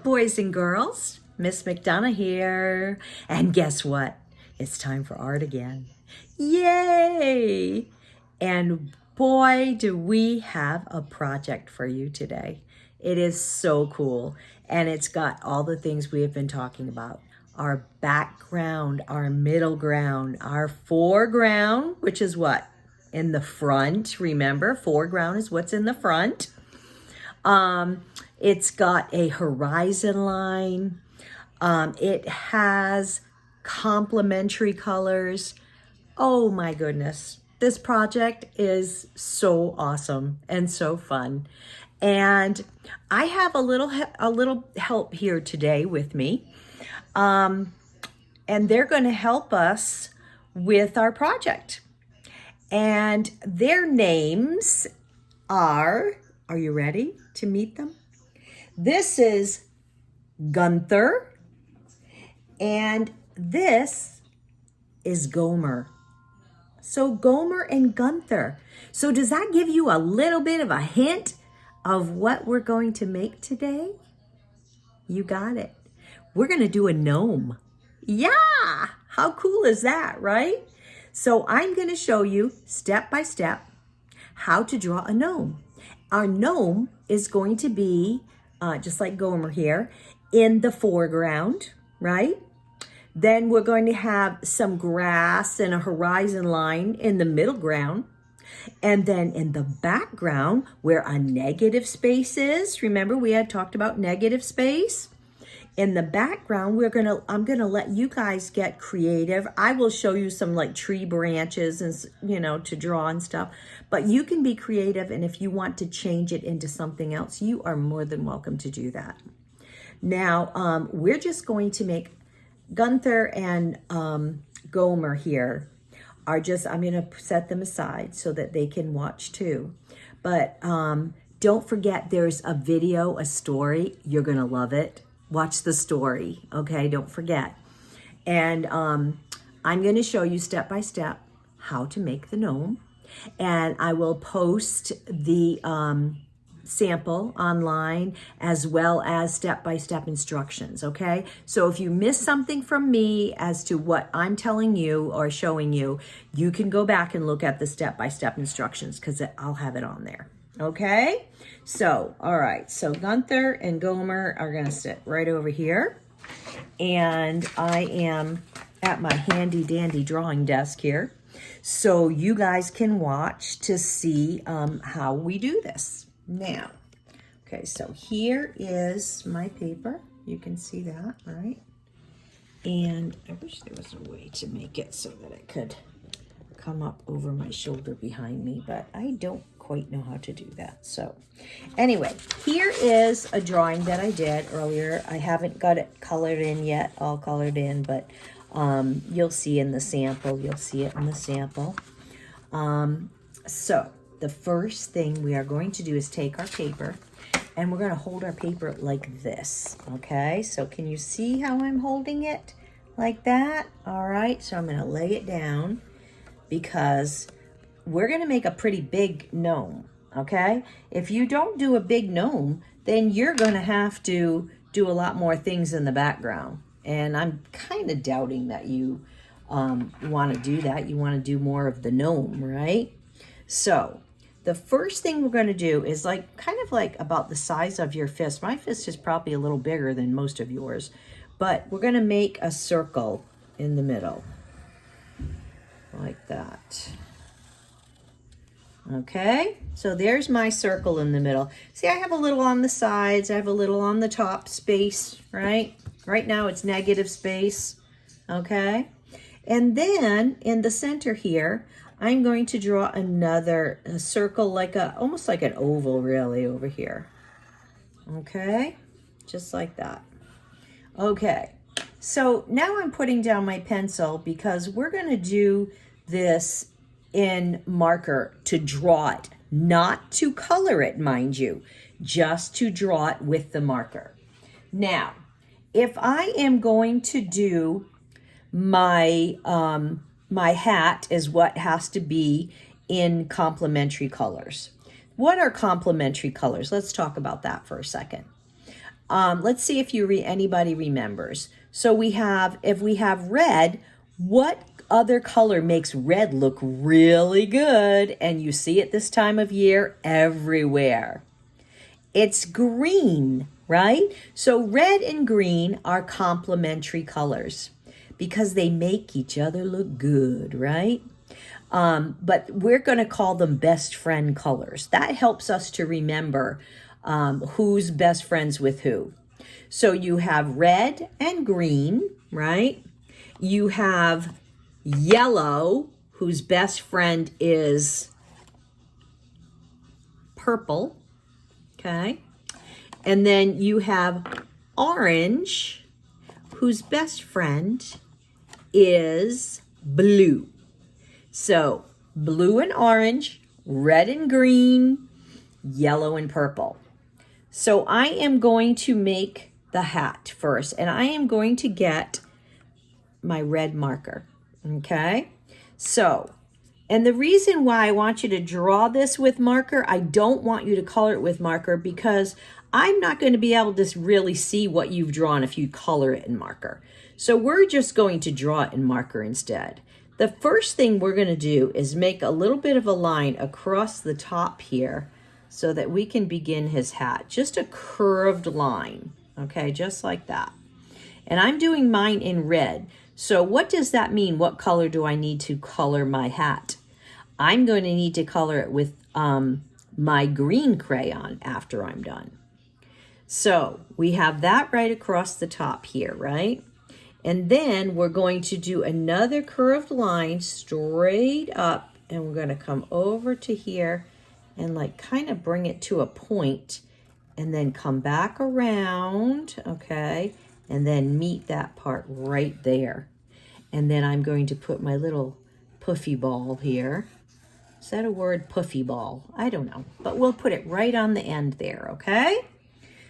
boys and girls. Miss McDonough here. And guess what? It's time for art again. Yay! And boy, do we have a project for you today. It is so cool. And it's got all the things we have been talking about. Our background, our middle ground, our foreground, which is what? In the front. Remember, foreground is what's in the front. It's got a horizon line. It has complementary colors. Oh my goodness. This project is so awesome and so fun. And I have a little help here today with me. And they're going to help us with our project. And their names are you ready to meet them? This is Gunther, and this is Gomer. So Gomer and Gunther. So does that give you a little bit of a hint of what we're going to make today? You got it. We're going to do a gnome. Yeah, how cool is that, right? So I'm going to show you step by step how to draw a gnome. Our gnome is going to be, just like Gomer here, in the foreground, right? Then we're going to have some grass and a horizon line in the middle ground. And then in the background, where a negative space is, remember we had talked about negative space? In the background, I'm gonna let you guys get creative. I will show you some like tree branches and to draw and stuff, but you can be creative, and if you want to change it into something else, you are more than welcome to do that. Now, we're just going to make Gunther and Gomer here are just, I'm gonna set them aside so that they can watch too. But don't forget, there's a video, a story. You're gonna love it. Watch the story, okay? Don't forget. And I'm going to show you step by step how to make the gnome. And I will post the sample online as well as step-by-step instructions, okay? So if you miss something from me as to what I'm telling you or showing you, you can go back and look at the step-by-step instructions because I'll have it on there. Okay, so, all right, so Gunther and Gomer are going to sit right over here, and I am at my handy dandy drawing desk here, so you guys can watch to see how we do this. Now, okay, so here is my paper. You can see that, right? And I wish there was a way to make it so that it could come up over my shoulder behind me, but I don't quite know how to do that. So anyway, here is a drawing that I did earlier. I haven't got it colored in yet, all colored in, but you'll see in the sample. You'll see it in the sample. So the first thing we are going to do is take our paper, and we're going to hold our paper like this. Okay, so can you see how I'm holding it like that? All right, so I'm going to lay it down because we're going to make a pretty big gnome, okay? If you don't do a big gnome, then you're going to have to do a lot more things in the background. And I'm kind of doubting that you want to do that. You want to do more of the gnome, right? So the first thing we're going to do is kind of like about the size of your fist. My fist is probably a little bigger than most of yours, but we're going to make a circle in the middle like that. Okay, so there's my circle in the middle. See, I have a little on the sides. I have a little on the top space, right? Right now it's negative space, okay? And then in the center here, I'm going to draw another circle, almost like an oval really over here. Okay, just like that. Okay, so now I'm putting down my pencil because we're gonna do this in marker to draw it, not to color it, mind you, just to draw it with the marker. Now, if I am going to do my my hat is what has to be in complementary colors. What are complementary colors? Let's talk about that for a second. Let's see if anybody remembers. So if we have red, what other color makes red look really good? And you see it this time of year everywhere. It's green, right? So red and green are complementary colors because they make each other look good, right? But we're going to call them best friend colors. That helps us to remember who's best friends with who. So you have red and green, right? You have yellow, whose best friend is purple, okay? And then you have orange, whose best friend is blue. So blue and orange, red and green, yellow and purple. So I am going to make the hat first, and I am going to get my red marker, okay? So, and the reason why I want you to draw this with marker, I don't want you to color it with marker because I'm not going to be able to really see what you've drawn if you color it in marker. So we're just going to draw it in marker instead. The first thing we're going to do is make a little bit of a line across the top here so that we can begin his hat. Just a curved line, okay, just like that. And I'm doing mine in red. So what does that mean? What color do I need to color my hat? I'm going to need to color it with my green crayon after I'm done. So we have that right across the top here, right? And then we're going to do another curved line straight up, and we're going to come over to here and like kind of bring it to a point and then come back around, okay? And then meet that part right there. And then I'm going to put my little puffy ball here. Is that a word, puffy ball? I don't know, but we'll put it right on the end there, okay?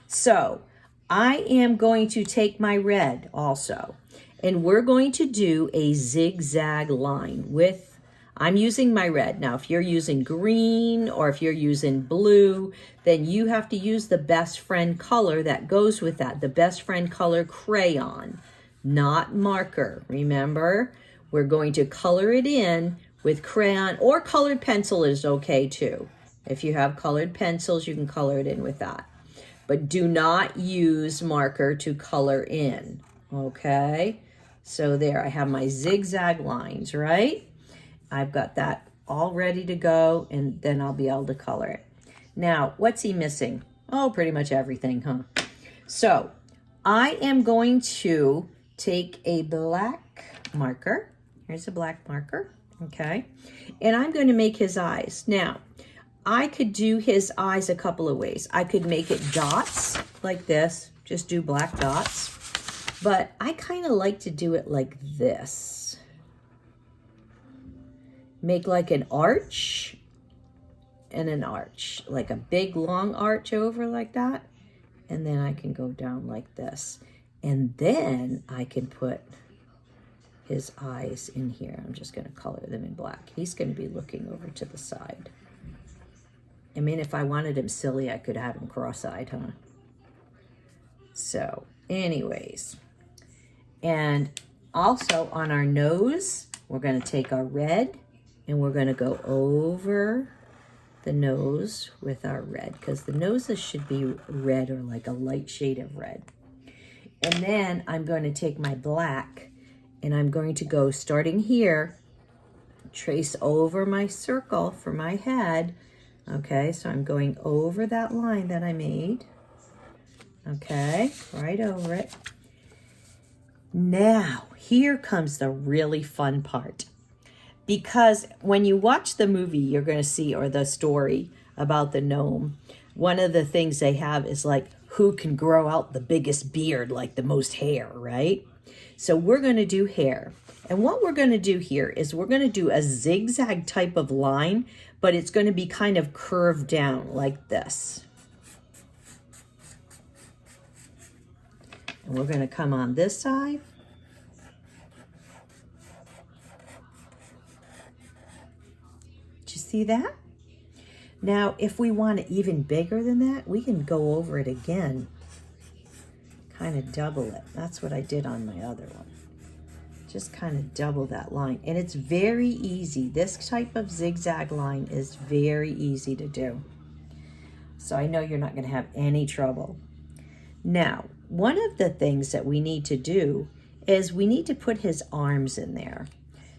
So I am going to take my red also, and we're going to do a zigzag line with, I'm using my red. Now, if you're using green or if you're using blue, then you have to use the best friend color that goes with that, the best friend color crayon, not marker. Remember, we're going to color it in with crayon, or colored pencil is okay too. If you have colored pencils, you can color it in with that. But do not use marker to color in, okay? So there, I have my zigzag lines, right? I've got that all ready to go, and then I'll be able to color it. Now, what's he missing? Oh, pretty much everything, huh? So I am going to take a black marker. Here's a black marker, okay? And I'm going to make his eyes. Now, I could do his eyes a couple of ways. I could make it dots like this, just do black dots. But I kind of like to do it like this. Make like an arch and an arch, like a big long arch over like that. And then I can go down like this. And then I can put his eyes in here. I'm just going to color them in black. He's going to be looking over to the side. I mean, if I wanted him silly, I could have him cross-eyed, huh? So, anyways. And also on our nose, we're going to take our red and we're going to go over the nose with our red, because the noses should be red or like a light shade of red. And then I'm going to take my black and I'm going to go starting here, trace over my circle for my head. Okay, so I'm going over that line that I made. Okay, right over it. Now, here comes the really fun part. Because when you watch the movie, you're going to see, or the story about the gnome, one of the things they have is like, who can grow out the biggest beard, like the most hair, right? So we're going to do hair. And what we're going to do here is we're going to do a zigzag type of line, but it's going to be kind of curved down like this. And we're going to come on this side. Did you see that? Now, if we want it even bigger than that, we can go over it again kind of double it. That's what I did on my other one. Just kind of double that line. And it's very easy. This type of zigzag line is very easy to do. So I know you're not going to have any trouble. Now, one of the things that we need to do is we need to put his arms in there.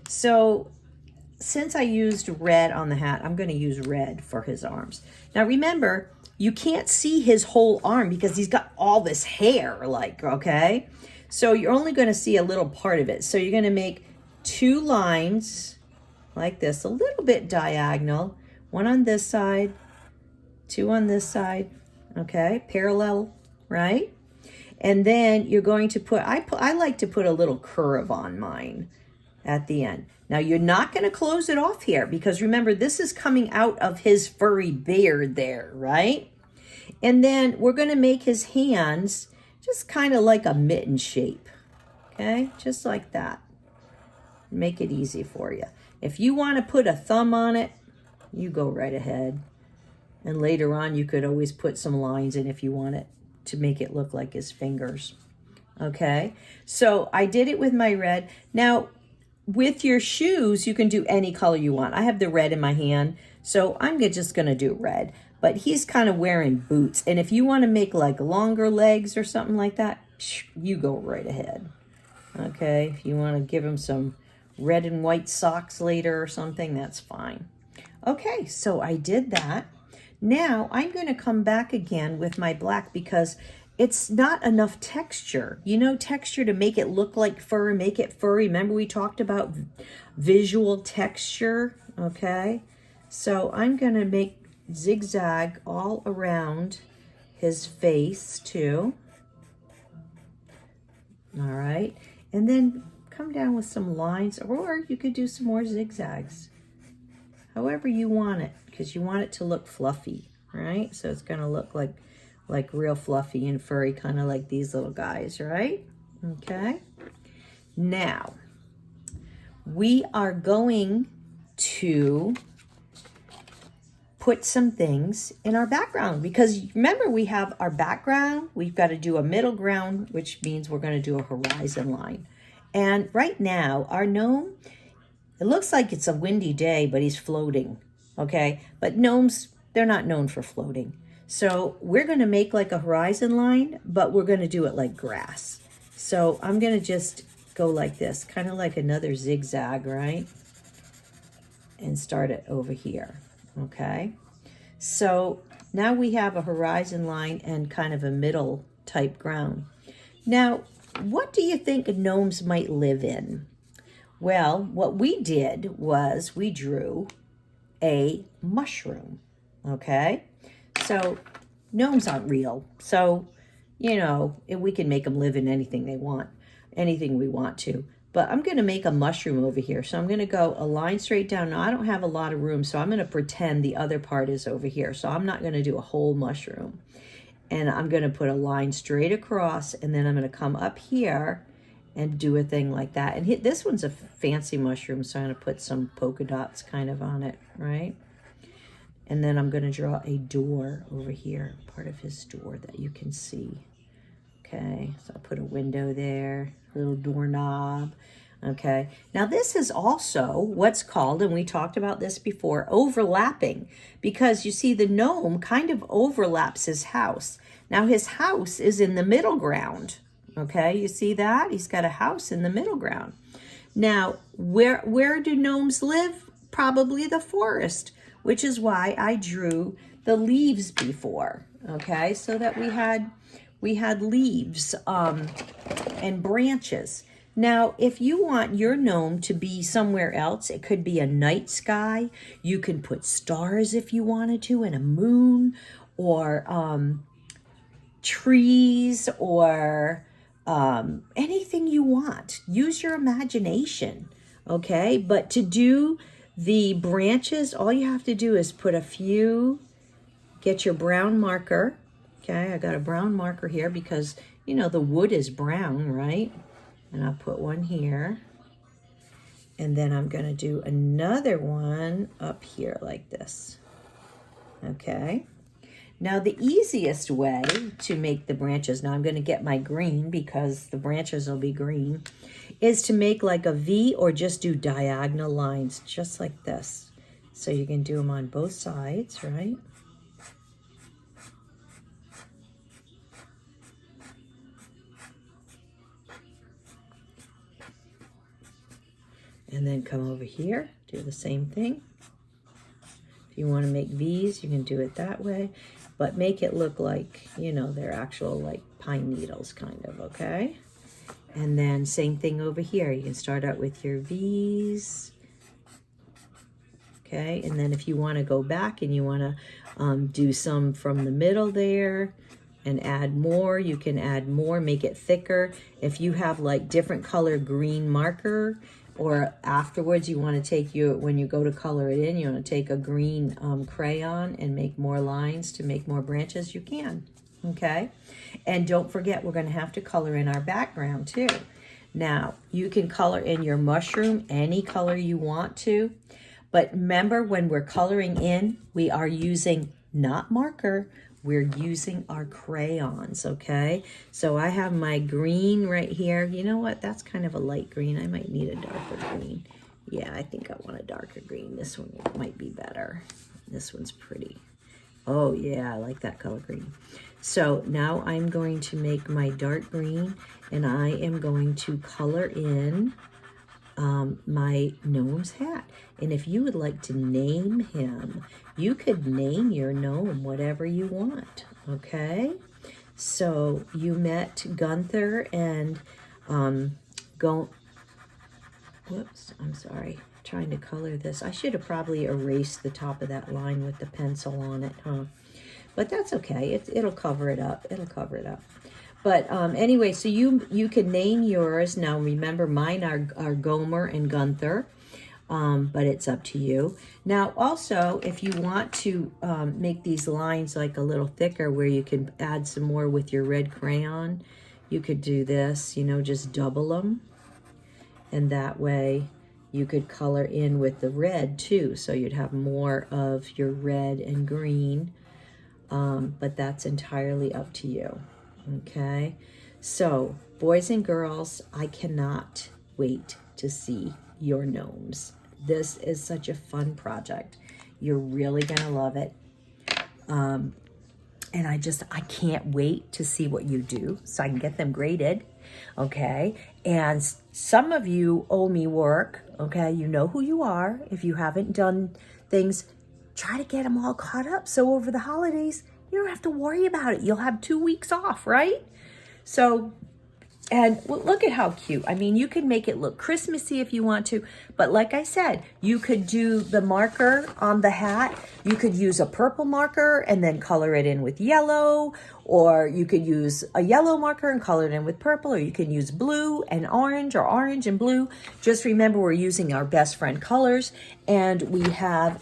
So since I used red on the hat, I'm going to use red for his arms. Now remember, you can't see his whole arm because he's got all this hair, like, okay? So you're only going to see a little part of it. So you're going to make 2 lines like this, a little bit diagonal. 1 on this side, 2 on this side, okay? Parallel, right? And then you're going to put, I like to put a little curve on mine at the end. Now you're not going to close it off here because remember, this is coming out of his furry beard there, right? And then we're going to make his hands just kind of like a mitten shape, okay? Just like that. Make it easy for you. If you want to put a thumb on it, you go right ahead. And later on, you could always put some lines in if you want it to make it look like his fingers, okay? So I did it with my red. Now, with your shoes, you can do any color you want. I have the red in my hand, so I'm just going to do red. But he's kind of wearing boots. And if you want to make like longer legs or something like that, you go right ahead. Okay, if you want to give him some red and white socks later or something, that's fine. Okay, so I did that. Now I'm going to come back again with my black because it's not enough texture. You know, texture to make it look like fur, make it furry. Remember we talked about visual texture, okay? So I'm going to make zigzag all around his face too. All right, and then come down with some lines, or you could do some more zigzags, however you want it, because you want it to look fluffy, right? So it's going to look like real fluffy and furry, kind of like these little guys, right? Okay, now we are going to put some things in our background because remember we have our background, we've got to do a middle ground, which means we're going to do a horizon line. And right now our gnome, it looks like it's a windy day, but he's floating, okay? But gnomes, they're not known for floating. So we're going to make like a horizon line, but we're going to do it like grass. So I'm going to just go like this, kind of like another zigzag, right? And start it over here. Okay, so now we have a horizon line and kind of a middle type ground. Now, what do you think gnomes might live in? Well, what we did was we drew a mushroom, okay? So gnomes aren't real, so, you know, we can make them live in anything they want, anything we want to. But I'm going to make a mushroom over here. So I'm going to go a line straight down. Now, I don't have a lot of room, so I'm going to pretend the other part is over here. So I'm not going to do a whole mushroom. And I'm going to put a line straight across, and then I'm going to come up here and do a thing like that. And this one's a fancy mushroom, so I'm going to put some polka dots kind of on it, right? And then I'm going to draw a door over here, part of his door that you can see. Okay, so I'll put a window there, a little doorknob. Okay, now this is also what's called, and we talked about this before, overlapping, because you see the gnome kind of overlaps his house. Now his house is in the middle ground. Okay, you see that? He's got a house in the middle ground. Now, where do gnomes live? Probably the forest, which is why I drew the leaves before. Okay, so that we had leaves and branches. Now, if you want your gnome to be somewhere else, it could be a night sky. You can put stars if you wanted to, and a moon, or trees, or anything you want. Use your imagination, okay? But to do the branches, all you have to do is put a few, get your brown marker. Okay, I got a brown marker here because, you know, the wood is brown, right? And I'll put one here. And then I'm going to do another one up here like this. Okay. Now the easiest way to make the branches, now I'm going to get my green because the branches will be green, is to make like a V or just do diagonal lines just like this. So you can do them on both sides, right? And then come over here, do the same thing. If you want to make V's, you can do it that way, but make it look like, you know, they're actual like pine needles kind of, okay? And then same thing over here. You can start out with your V's, okay? And then if you want to go back and you want to do some from the middle there and add more, you can add more, make it thicker. If you have like different color green marker, or afterwards you want to take when you go to color it in, you want to take a green crayon and make more lines to make more branches, you can, okay? And don't forget, we're going to have to color in our background too. Now, you can color in your mushroom any color you want to, but remember when we're coloring in, we are using not marker, we're using our crayons, okay? So I have my green right here. You know what? That's kind of a light green. I might need a darker green. Yeah, I think I want a darker green. This one might be better. This one's pretty. Oh, yeah, I like that color green. So now I'm going to make my dark green, and I am going to color in my gnome's hat. And if you would like to name him, you could name your gnome whatever you want, okay? So you met Gunther and whoops, I'm sorry, trying to color this. I should have probably erased the top of that line with the pencil on it, huh? But that's okay, it'll cover it up, it'll cover it up. But anyway, so you can name yours. Now remember, mine are Gomer and Gunther, but it's up to you. Now also, if you want to make these lines like a little thicker where you can add some more with your red crayon, you could do this, you know, just double them. And that way you could color in with the red too. So you'd have more of your red and green, but that's entirely up to you. Okay, so boys and girls, I cannot wait to see your gnomes. This is such a fun project. You're really gonna love it. And I can't wait to see what you do so I can get them graded, okay? And some of you owe me work, okay? You know who you are. If you haven't done things, try to get them all caught up so over the holidays, you don't have to worry about it. You'll have 2 weeks off, right? So, and look at how cute. I mean, you can make it look Christmassy if you want to, but like I said, you could do the marker on the hat. You could use a purple marker and then color it in with yellow, or you could use a yellow marker and color it in with purple, or you can use blue and orange or orange and blue. Just remember, we're using our best friend colors, and we have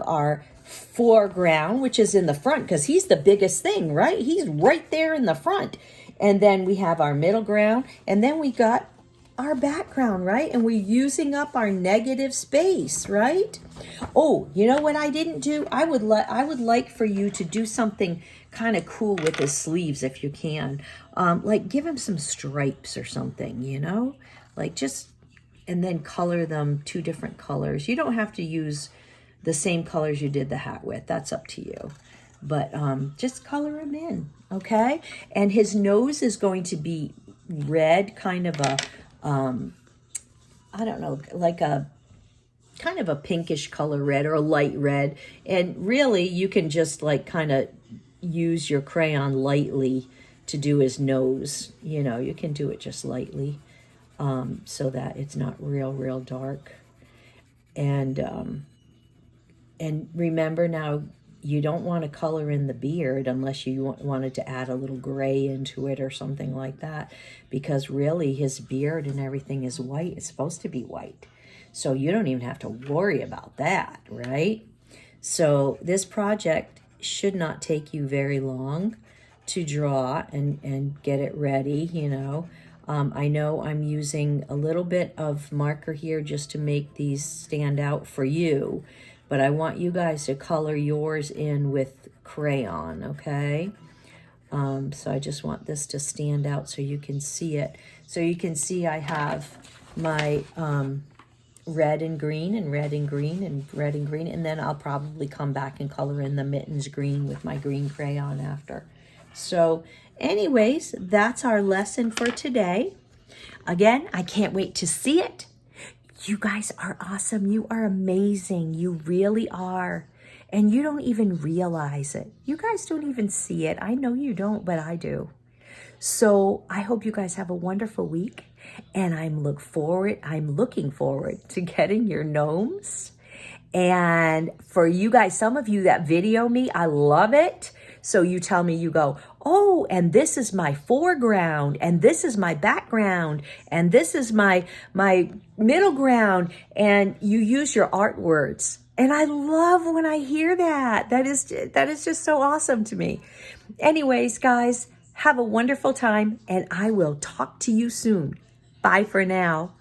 our foreground, which is in the front because he's the biggest thing, right? He's right there in the front. And then we have our middle ground, and then we got our background, right? And we're using up our negative space, right? Oh, you know what I didn't do? I would like for you to do something kind of cool with his sleeves if you can. Like give him some stripes or something, you know? Like just, and then color them 2 different colors. You don't have to use the same colors you did the hat with. That's up to you. But just color him in, okay? And his nose is going to be red, kind of a, I don't know, like a kind of a pinkish color red or a light red. And really, you can just like kind of use your crayon lightly to do his nose. You know, you can do it just lightly so that it's not real dark. And remember now, you don't want to color in the beard unless you wanted to add a little gray into it or something like that, because really his beard and everything is white. It's supposed to be white. So you don't even have to worry about that, right? So this project should not take you very long to draw and get it ready, you know. I know I'm using a little bit of marker here just to make these stand out for you, but I want you guys to color yours in with crayon, okay? So I just want this to stand out so you can see it. So you can see I have my red and green and red and green and red and green, and then I'll probably come back and color in the mittens green with my green crayon after. So anyways, that's our lesson for today. Again, I can't wait to see it. You guys are awesome. You are amazing. You really are. And you don't even realize it. You guys don't even see it. I know you don't, but I do. So I hope you guys have a wonderful week. And I'm looking forward to getting your gnomes. And for you guys, some of you that video me, I love it. So you tell me, you go, oh, and this is my foreground, and this is my background, and this is my middle ground, and you use your art words. And I love when I hear that. That is just so awesome to me. Anyways, guys, have a wonderful time, and I will talk to you soon. Bye for now.